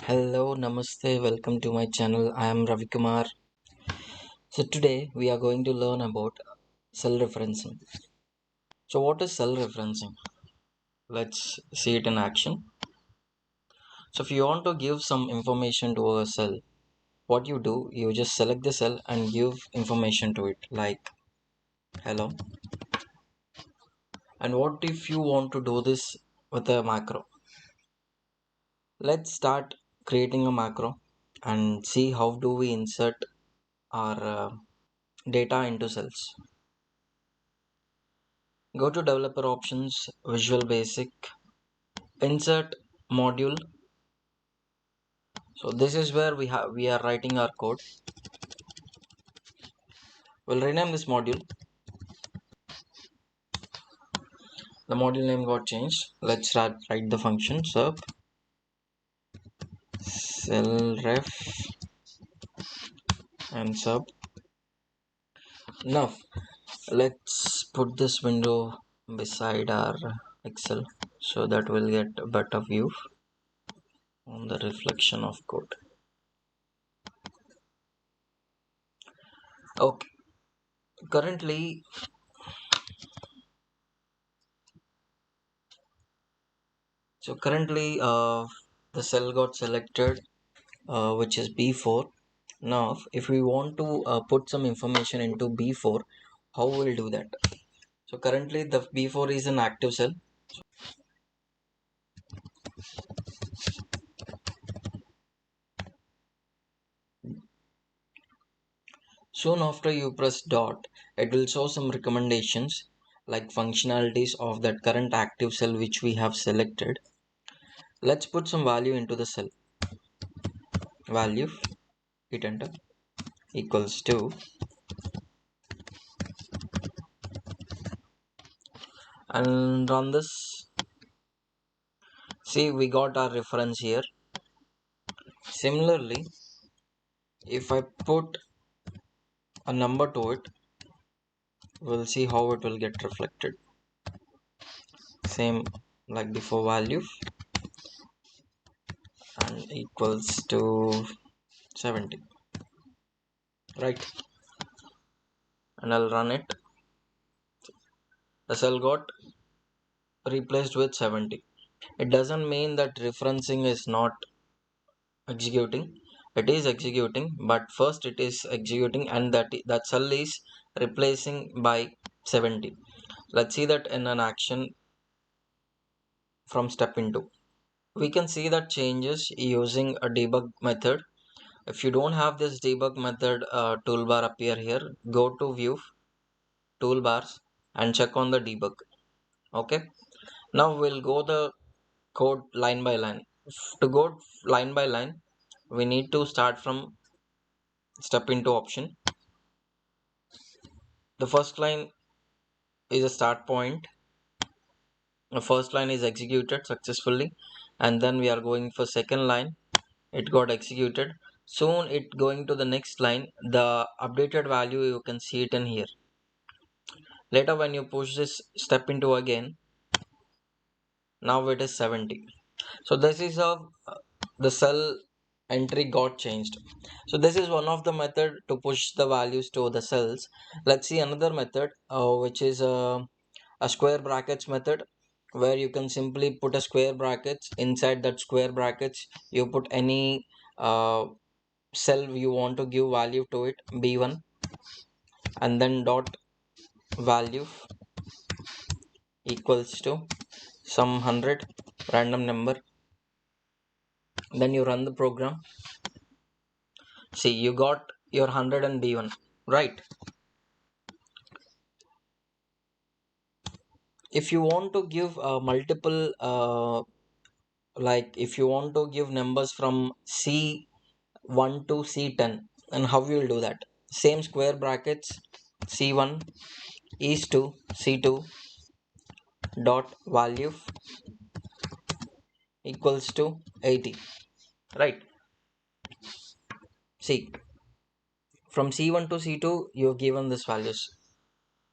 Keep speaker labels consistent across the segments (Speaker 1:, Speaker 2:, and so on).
Speaker 1: Hello, namaste, welcome to my channel. I am Ravi Kumar. So today we are going to learn about cell referencing. So what is cell referencing? Let's see it in action. So if you want to give some information to a cell, what you do, you just select the cell and give information to it like hello. And what if you want to do this with a macro? Let's start creating a macro and see how do we insert our data into cells. Go to developer options, Visual Basic, insert module. So this is where we are writing our code. We'll rename this module. The module name got changed. Let's write the function sub cell ref and sub. Now let's put this window beside our Excel so that we'll get a better view on the reflection of code. Okay, currently the cell got selected, which is B4. Now if we want to put some information into B4, how we'll do that? So currently the B4 is an active cell. Soon after you press dot, it will show some recommendations like functionalities of that current active cell which we have selected. Let's put some value into the cell. Value, hit enter, equals to, and run this. See, we got our reference here. Similarly, if I put a number to it, we'll see how it will get reflected. Same like before, value and equals to 70, right? And I'll run it. The cell got replaced with 70. It doesn't mean that referencing is not executing. It is executing, but first it is executing and that cell is replacing by 70. Let's see that in an action from step into. We can see that changes using a debug method. If you don't have this debug method toolbar appear here, go to view toolbars and check on the debug. Okay, now we'll go the code line by line. To go line by line, we need to start from step into option. The first line is a start point. The first line is executed successfully, and then we are going for second line. It got executed. Soon it going to the next line. The updated value you can see it in here. Later when you push this step into again, now it is 70. So this is how the cell entry got changed. So this is one of the method to push the values to the cells. Let's see another method, which is a square brackets method, where you can simply put a square brackets. Inside that square brackets you put any cell you want to give value to it, b1, and then dot value equals to some 100 random number. Then you run the program. See, you got your 100 and b1, right? If you want to give multiple like if you want to give numbers from c1 to c10, and how you will do that? Same square brackets, c1 is to c2 dot value equals to 80, right? See, from c1 to c2 you've given this values.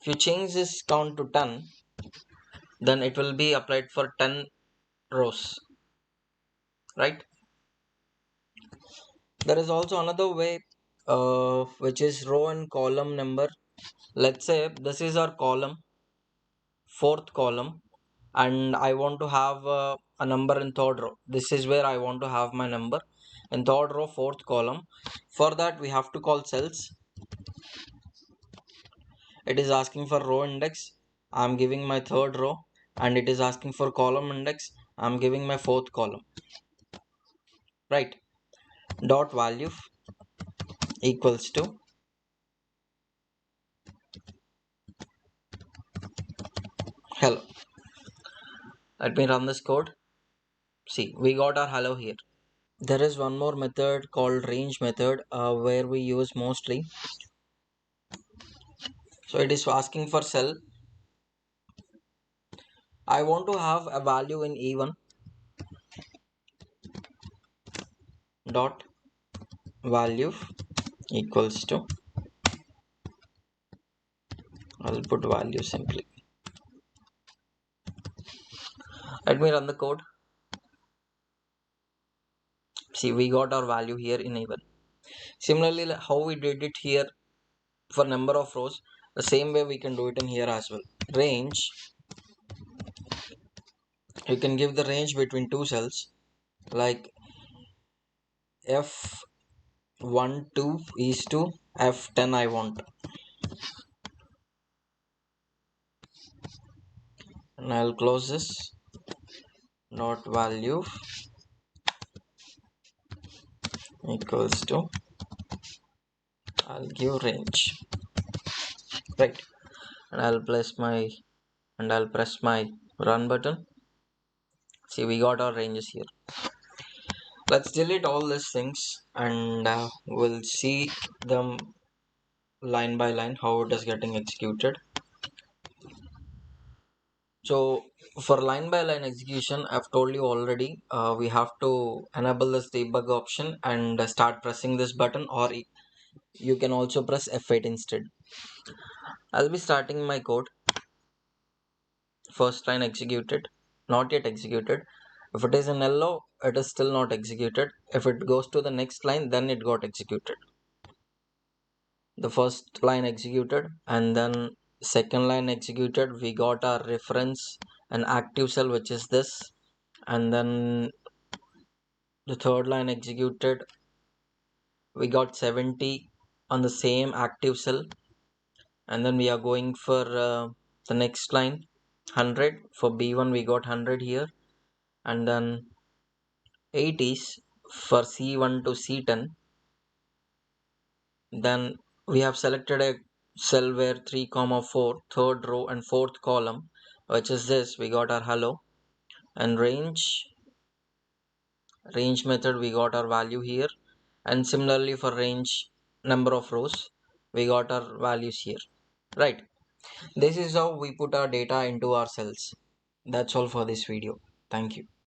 Speaker 1: If you change this count to 10, then it will be applied for 10 rows, right? There is also another way, which is row and column number. Let's say this is our column, fourth column, and I want to have a number in third row. This is where I want to have my number in third row, fourth column. For that we have to call cells. It is asking for row index, I'm giving my third row, and it is asking for column index, I'm giving my fourth column. Right. Dot value equals to hello. Let me run this code. See, we got our hello here. There is one more method called range method, where we use mostly. So it is asking for cell. I want to have a value in E1. Dot value equals to, I'll put value simply. Let me run the code. See, we got our value here in E1. Similarly, how we did it here for number of rows, the same way we can do it in here as well. Range, you can give the range between two cells, like F12 is to F10 I want, and I'll close this. Dot value equals to, I'll give range. Right. And I'll press my run button. See, we got our ranges here. Let's delete all these things, and we'll see them line by line how it is getting executed. So for line by line execution, I've told you already, we have to enable this debug option and start pressing this button, or you can also press F8 instead. I'll be starting my code. First line executed, not yet executed. If it is in yellow, it is still not executed. If it goes to the next line, then it got executed. The first line executed, and then second line executed. We got our reference, an active cell, which is this, and then the third line executed. We got 70 on the same active cell, and then we are going for the next line, 100 for B1. We got 100 here, and then 80s for C1 to C10. Then we have selected a cell where 3 comma 4, third row and fourth column, which is this. We got our hello, and range method, we got our value here, and similarly for range number of rows, we got our values here. Right. This is how we put our data into our cells. That's all for this video. Thank you.